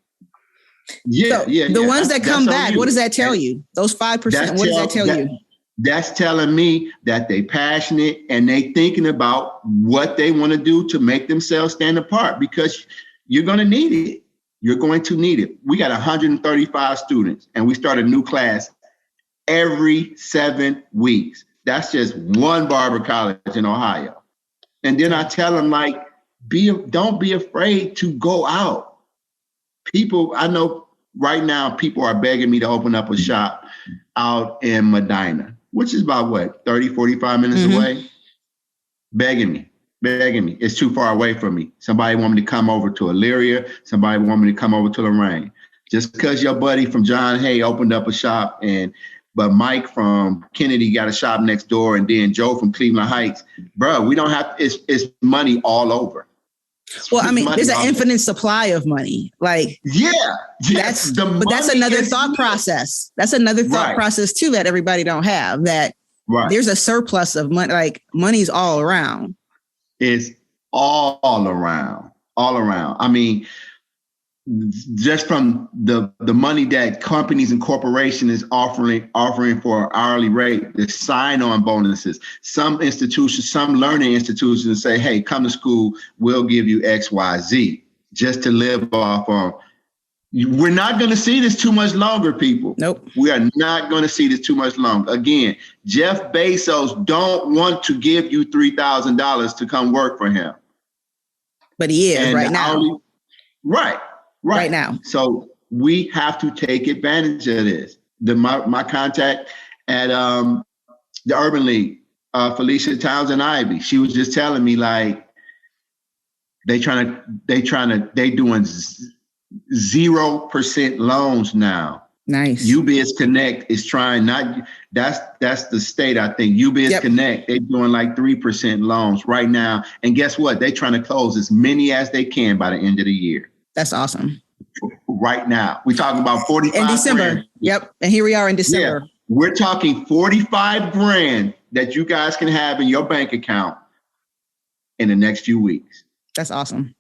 Yeah, so the ones that come back, what does that tell you? Those 5%, what does that tell you? That's telling me that they passionate and they thinking about what they want to do to make themselves stand apart, because you're going to need it. You're going to need it. We got 135 students and we start a new class every 7 weeks. That's just one barber college in Ohio. And then I tell them, like, don't be afraid to go out. People, I know right now, people are begging me to open up a shop out in Medina, which is about 30, 45 minutes away, begging me. begging me. It's too far away from me. Somebody want me to come over to Elyria. Somebody want me to come over to Lorraine. Just because your buddy from John Hay opened up a shop but Mike from Kennedy got a shop next door, and then Joe from Cleveland Heights, bro, we don't have, it's money all over. Well, I mean, there's an infinite supply of money. Like, that's another thought process. That's another thought process too, that everybody don't have, that there's a surplus of money. Like, money's all around. It's all around. I mean, just from the money that companies and corporations is offering for hourly rate, the sign-on bonuses. Some institutions, some learning institutions say, hey, come to school, we'll give you X, Y, Z, just to live off on. We're not going to see this too much longer, people. Nope. We are not going to see this too much longer. Again, Jeff Bezos don't want to give you $3,000 to come work for him. But he is right now. Right now. So we have to take advantage of this. My contact at the Urban League, Felicia Townsend Ivy, she was just telling me, like, they doing 0% loans now. Nice. UBS Connect is trying that's the state, I think. UBS Connect, they're doing like 3% loans right now. And guess what? They're trying to close as many as they can by the end of the year. That's awesome. Right now. We're talking about 45 in December. Grand. Yep. And here we are in December. Yeah. We're talking 45 grand that you guys can have in your bank account in the next few weeks. That's awesome.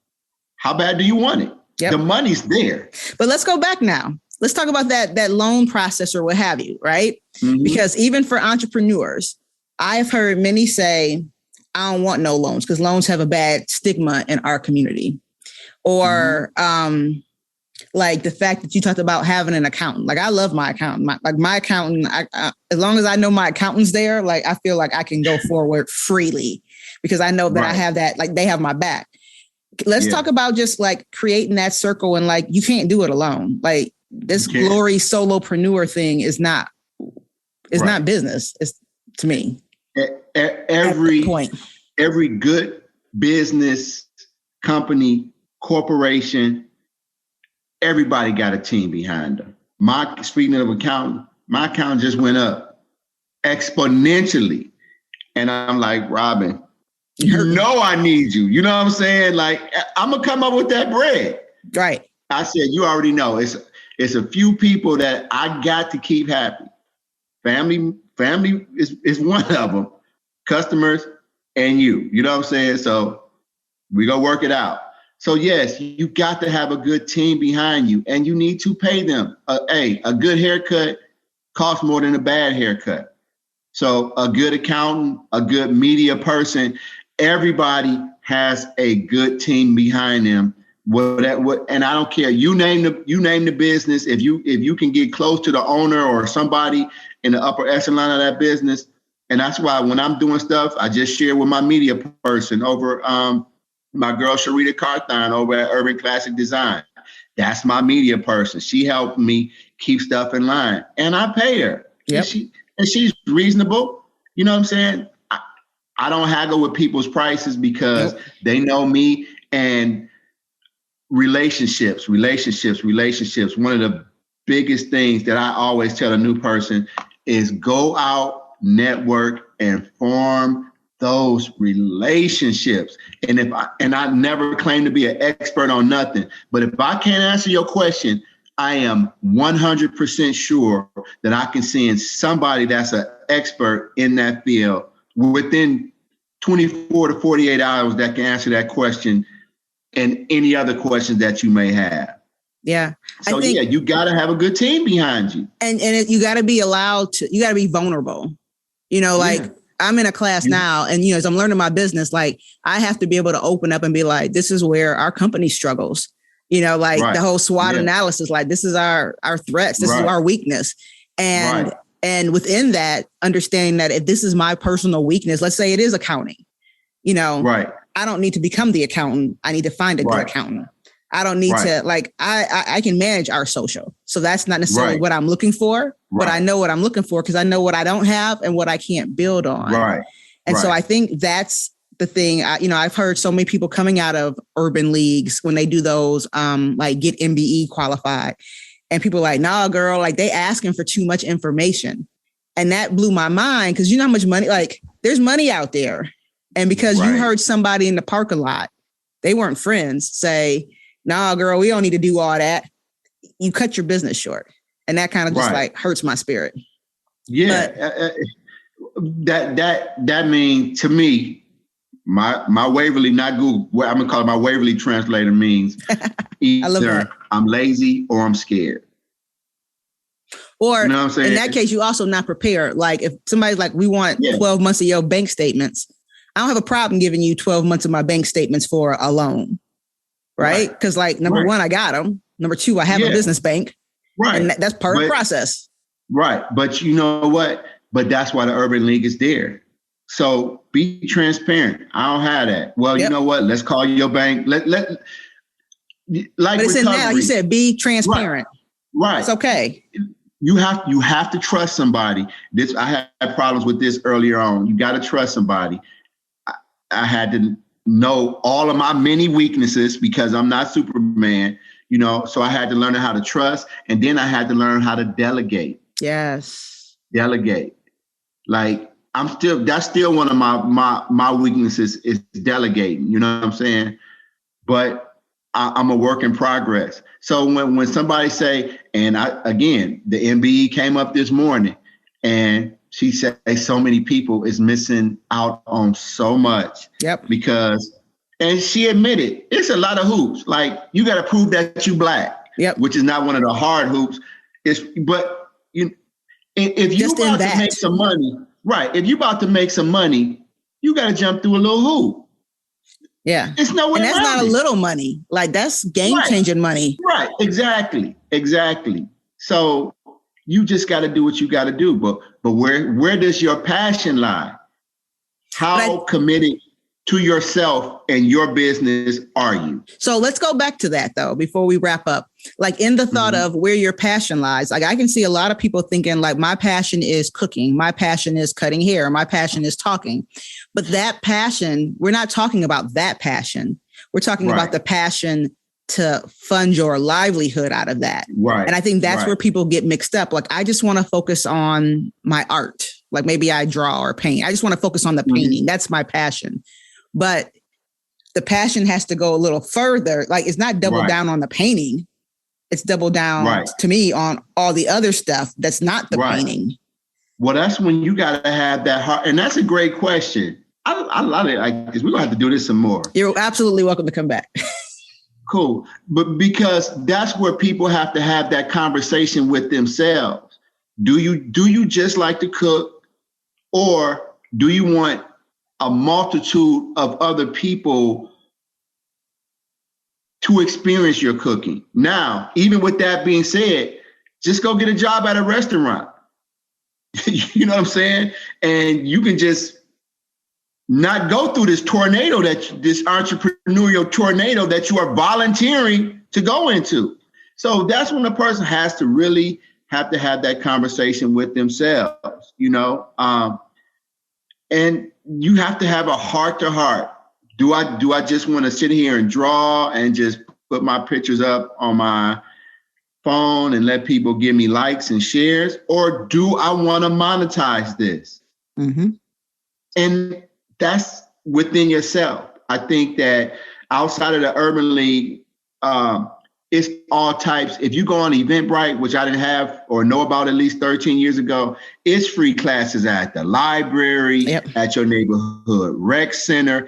How bad do you want it? Yep. The money's there. But let's go back now. Let's talk about that loan process or what have you, right? Mm-hmm. Because even for entrepreneurs, I've heard many say, I don't want no loans because loans have a bad stigma in our community. Or like the fact that you talked about having an accountant. Like, I love my accountant. My accountant, as long as I know my accountant's there, like, I feel like I can go forward freely because I know that I have that, like, they have my back. Let's talk about just like creating that circle, and like, you can't do it alone. Like, this glory solopreneur thing is not business. It's, to me, every good business, company, corporation, everybody got a team behind them. Speaking of accountant, my accountant just went up exponentially. And I'm like, Robin, you know I need you. You know what I'm saying? Like, I'm going to come up with that bread. Right. I said, you already know. It's a few people that I got to keep happy. Family is one of them. Customers and you. You know what I'm saying? So we go work it out. So yes, you got to have a good team behind you, and you need to pay them. A good haircut costs more than a bad haircut. So a good accountant, a good media person, everybody has a good team behind them. And I don't care. You name the business. If you can get close to the owner or somebody in the upper echelon of that business, and that's why when I'm doing stuff, I just share with my media person over. My girl, Sharita Carthon over at Urban Classic Design. That's my media person. She helped me keep stuff in line, and I pay her. Yep. And she's reasonable. You know what I'm saying? I don't haggle with people's prices because they know me. And relationships. One of the biggest things that I always tell a new person is go out, network, and form those relationships. And I never claim to be an expert on nothing, but if I can't answer your question, I am 100% sure that I can send somebody that's an expert in that field within 24 to 48 hours that can answer that question and any other questions that you may have. Yeah. So you got to have a good team behind you. And you got to be you got to be vulnerable. You know, like, I'm in a class now, and, you know, as I'm learning my business, like, I have to be able to open up and be like, this is where our company struggles, you know, like the whole SWOT analysis, like, this is our threats, this is our weakness. And within that, understanding that if this is my personal weakness, let's say it is accounting, you know, I don't need to become the accountant. I need to find a good accountant. I don't need to, like, I can manage our social. So that's not necessarily what I'm looking for, but I know what I'm looking for because I know what I don't have and what I can't build on. And so I think that's the thing. I've heard so many people coming out of urban leagues when they do those, like get MBE qualified, and people are like, nah, girl, like they asking for too much information. And that blew my mind because you know how much money, like there's money out there. And because you heard somebody in the parking lot, they weren't friends, say, nah, girl, we don't need to do all that. You cut your business short. And that kind of just like hurts my spirit. Yeah. But, that means to me, my Waverly, not Google, I'm gonna call it my Waverly translator means either I'm lazy or I'm scared. Or you know what I'm saying? In that case, you also not prepared. Like if somebody's like, we want 12 months of your bank statements, I don't have a problem giving you 12 months of my bank statements for a loan, right? Because like number one, I got them. Number two, I have a business bank. Right. And that's part of the process. Right. But you know what? But that's why the Urban League is there. So be transparent. I don't have that. Well, you know what? Let's call your bank. Like but it's in now. You said be transparent. Right. It's okay. You have to trust somebody. I had problems with this earlier on. You got to trust somebody. I had to know all of my many weaknesses because I'm not Superman. So I had to learn how to trust, and then I had to learn how to delegate. Yes. Delegate. Like that's still one of my weaknesses is delegating. You know what I'm saying? But I'm a work in progress. So when somebody say, and the MBE came up this morning and she said so many people is missing out on so much. Yep. And she admitted it's a lot of hoops. Like you got to prove that you Black. Yep. Which is not one of the hard hoops. If you about to make some money, right? If you about to make some money, you got to jump through a little hoop. Yeah. It's no way. And that's not a little money. Like that's game changing money. Right. Exactly. So you just got to do what you got to do. But where does your passion lie? How committed to yourself and your business are you? So let's go back to that though, before we wrap up. Like in the thought of where your passion lies, like I can see a lot of people thinking like my passion is cooking. My passion is cutting hair. My passion is talking. But that passion, we're not talking about that passion. We're talking about the passion to fund your livelihood out of that. Right. And I think that's where people get mixed up. Like, I just want to focus on my art. Like maybe I draw or paint. I just want to focus on the painting. That's my passion. But the passion has to go a little further. Like it's not double down on the painting. It's double down to me on all the other stuff that's not the painting. Well, that's when you got to have that heart. And that's a great question. I love it. Because we're going to have to do this some more. You're absolutely welcome to come back. Cool. But because that's where people have to have that conversation with themselves. Do you just like to cook, or do you want a multitude of other people to experience your cooking? Now, even with that being said, just go get a job at a restaurant. You know what I'm saying? And you can just not go through this entrepreneurial tornado that you are volunteering to go into. So that's when the person has to really have to have that conversation with themselves, and you have to have a heart to heart. Do I just want to sit here and draw and just put my pictures up on my phone and let people give me likes and shares? Or do I want to monetize this? Mm-hmm. And that's within yourself. I think that outside of the Urban League, it's all types. If you go on Eventbrite, which I didn't have or know about at least 13 years ago, it's free classes at the library, at your neighborhood rec center.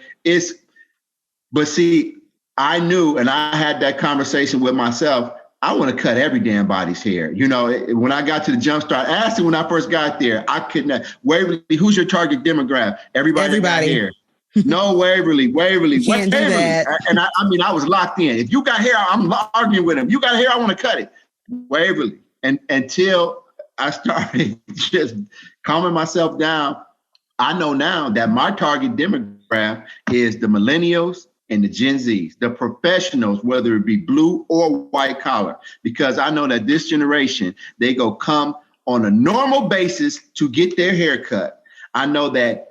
But see, I knew, and I had that conversation with myself, I want to cut every damn body's hair. When I got to the Jumpstart, I asked it when I first got there, I could not. Waverly, who's your target demographic? Everybody. Got hair. No, Waverly. Can't do that. And I was locked in. If you got hair, I'm arguing with him. You got hair, I want to cut it. Waverly. And until I started just calming myself down, I know now that my target demographic is the millennials and the Gen Zs, the professionals, whether it be blue or white collar, because I know that this generation, they go come on a normal basis to get their hair cut. I know that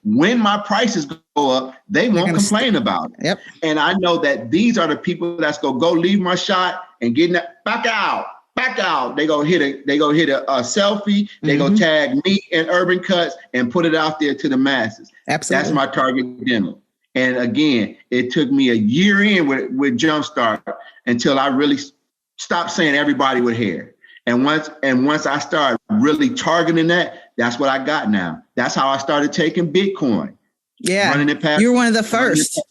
when my prices go up, they won't complain about it. Yep. And I know that these are the people that's go leave my shot and get back out. They go hit a selfie. They go tag me and Urban Kutz and put it out there to the masses. Absolutely. That's my target demo. And again, it took me a year in with Jumpstart until I really stopped saying everybody with hair. And once I started really targeting that, that's what I got now. That's how I started taking Bitcoin. Yeah. Running it past. You're one of the first.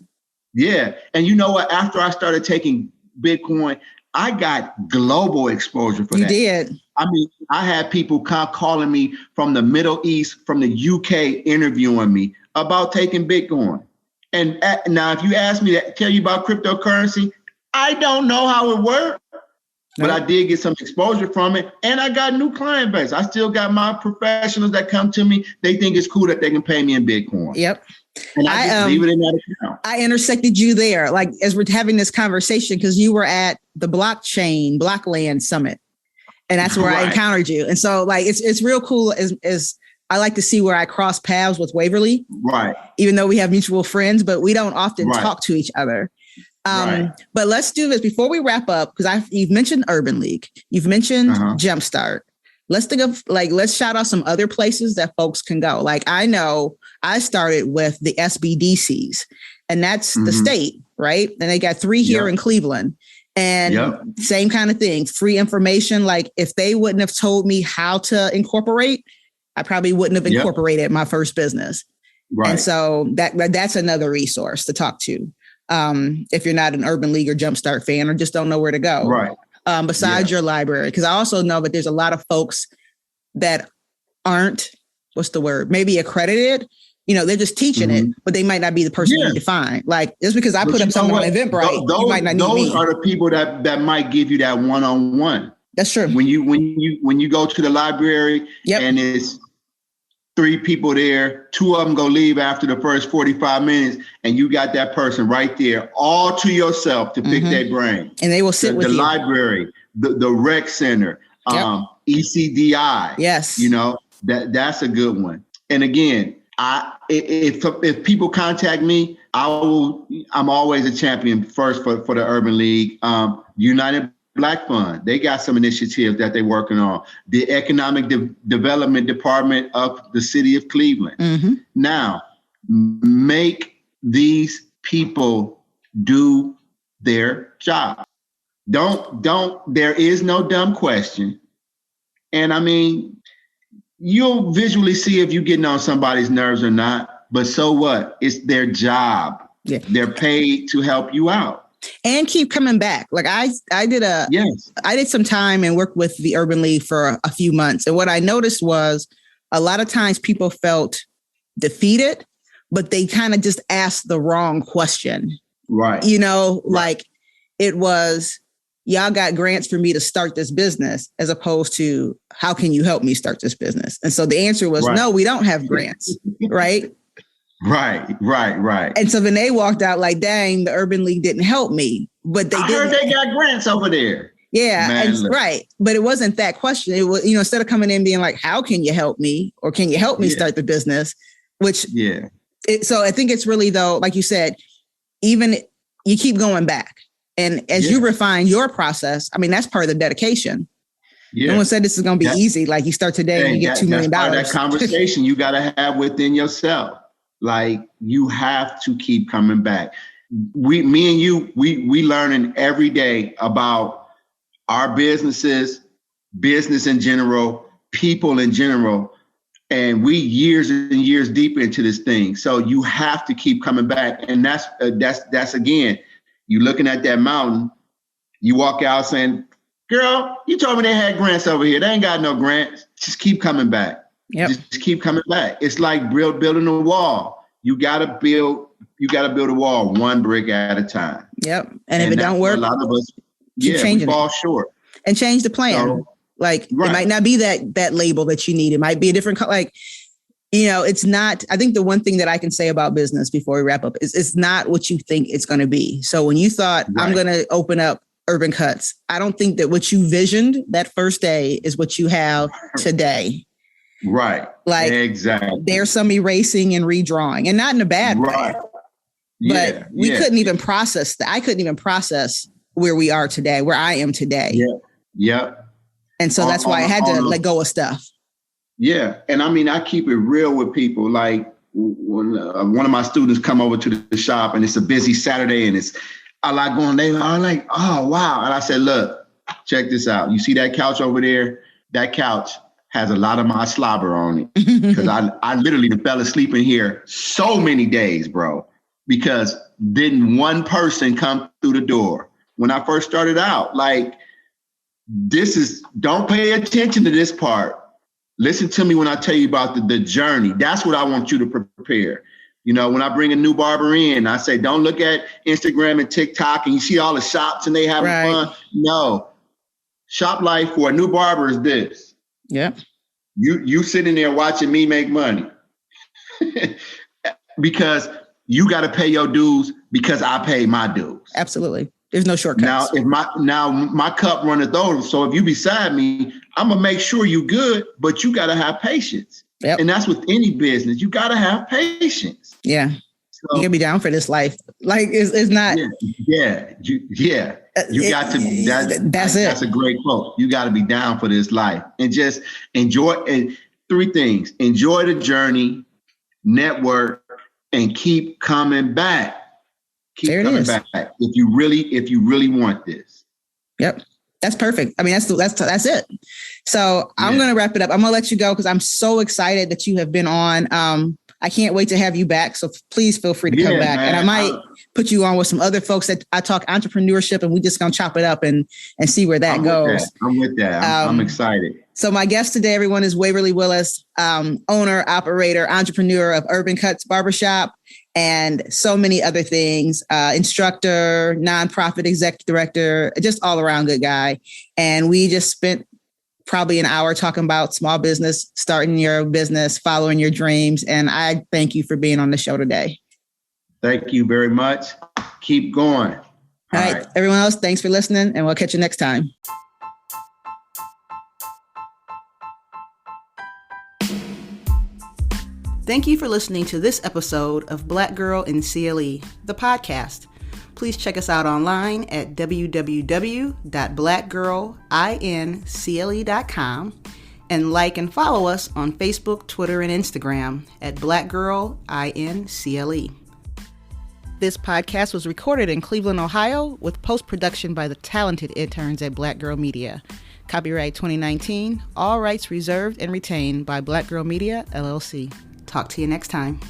Yeah. And you know what? After I started taking Bitcoin, I got global exposure for that. You did. I mean, I had people calling me from the Middle East, from the UK, interviewing me about taking Bitcoin. And now, if you ask me to tell you about cryptocurrency, I don't know how it works, but I did get some exposure from it. And I got a new client base. I still got my professionals that come to me. They think it's cool that they can pay me in Bitcoin. Yep. And I just leave it in that account. I intersected you there, like as we're having this conversation, because you were at the Blockland Summit, and that's where I encountered you. And so, like, it's real cool. As I like to see where I cross paths with Waverly, right? Even though we have mutual friends, but we don't often talk to each other. But let's do this before we wrap up, because you've mentioned Urban League, you've mentioned Jumpstart. Let's think of let's shout out some other places that folks can go. Like, I know I started with the SBDCs, and that's the state, right? And they got 3 here in Cleveland, and same kind of thing, free information. Like, if they wouldn't have told me how to incorporate, I probably wouldn't have incorporated my first business. Right. And so that's another resource to talk to. If you're not an Urban League or Jumpstart fan, or just don't know where to go. Right. Besides your library. Because I also know that there's a lot of folks that aren't, maybe accredited. They're just teaching it, but they might not be the person you need to find. Like, just because I put up something on Eventbrite, you might not need me. Those are the people that might give you that one-on-one. That's true. When you go to the library and it's 3 people there, 2 of them go leave after the first 45 minutes, and you got that person right there all to yourself to pick their brain. And they will sit with you. The library, the rec center, ECDI. Yes. That's a good one. And again, if people contact me, I'm always a champion first for the Urban League. United Black Fund, they got some initiatives that they're working on. The Economic Development Department of the City of Cleveland. Now, make these people do their job. There is no dumb question. And I mean, you'll visually see if you're getting on somebody's nerves or not, but so what? It's their job. Yeah. They're paid to help you out. And keep coming back. Like I did some time and worked with the Urban League for a few months. And what I noticed was a lot of times people felt defeated, but they kind of just asked the wrong question. Right. Like it was, y'all got grants for me to start this business, as opposed to, how can you help me start this business? And so the answer was, no, we don't have grants. Right. Right. And so then they walked out like, dang, the Urban League didn't help me. But I heard they got grants over there. Yeah, right. But it wasn't that question. It was, instead of coming in being like, how can you help me? Or can you help me start the business? So I think it's really, though, like you said, even you keep going back. And as you refine your process, I mean, that's part of the dedication. Yeah. No one said this is going to be easy. Like, you start today and you get $2 million. That's that conversation you got to have within yourself. Like, you have to keep coming back. Me and you, we learning every day about our businesses, business in general, people in general, and we years and years deep into this thing. So you have to keep coming back, and that's again, you looking at that mountain, you walk out saying, "Girl, you told me they had grants over here. They ain't got no grants." Just keep coming back. Yep. Just keep coming back. It's like building a wall. You gotta build a wall one brick at a time. Yep. And if it don't work, a lot of us we fall short. And change the plan. So, it might not be that label that you need. It might be a different it's not. I think the one thing that I can say about business before we wrap up is it's not what you think it's going to be. So when you thought, I'm going to open up Urban Kutz, I don't think that what you visioned that first day is what you have today. Right. Like, exactly. There's some erasing and redrawing, and not in a bad way. But we couldn't even process that. I couldn't even process where we are today, where I am today. Yeah. And so that's why I had to let go of stuff. Yeah. And I mean, I keep it real with people. Like when one of my students come over to the shop and it's a busy Saturday and it's a lot going on, they are like, oh, wow. And I said, look, check this out. You see that couch over there? That couch has a lot of my slobber on it. Because I literally fell asleep in here so many days, bro. Because didn't one person come through the door when I first started out? Like, don't pay attention to this part. Listen to me when I tell you about the journey. That's what I want you to prepare. You know, when I bring a new barber in, I say, don't look at Instagram and TikTok and you see all the shops and they having fun. No, shop life for a new barber is this. Yeah. You sitting there watching me make money because you got to pay your dues because I pay my dues. Absolutely. There's no shortcuts. Now, if my cup runneth over, so if you beside me, I'm gonna make sure you good, but you gotta have patience. Yep. And that's with any business. You gotta have patience. Yeah. So, you gotta be down for this life. Like it's not. Yeah. You got to. That's it. That's a great quote. You got to be down for this life and just enjoy. And 3 things: enjoy the journey, network, and keep coming back. Keep coming back if you really want this. Yep. That's perfect. I mean, that's it. So I'm going to wrap it up. I'm going to let you go because I'm so excited that you have been on. I can't wait to have you back. So please feel free to come back. Man. And I might put you on with some other folks that I talk entrepreneurship, and we just going to chop it up and see where that goes. I'm with that. I'm excited. So my guest today, everyone, is Waverly Willis, owner, operator, entrepreneur of Urban Kutz Barbershop, and so many other things, instructor, nonprofit executive director, just all around good guy. And we just spent probably an hour talking about small business, starting your business, following your dreams. And I thank you for being on the show today. Thank you very much. Keep going. All right. Everyone else, thanks for listening, and we'll catch you next time. Thank you for listening to this episode of Black Girl in CLE, the podcast. Please check us out online at www.blackgirlincle.com and like and follow us on Facebook, Twitter, and Instagram at blackgirlincle. This podcast was recorded in Cleveland, Ohio, with post-production by the talented interns at Black Girl Media. Copyright 2019, all rights reserved and retained by Black Girl Media, LLC. Talk to you next time.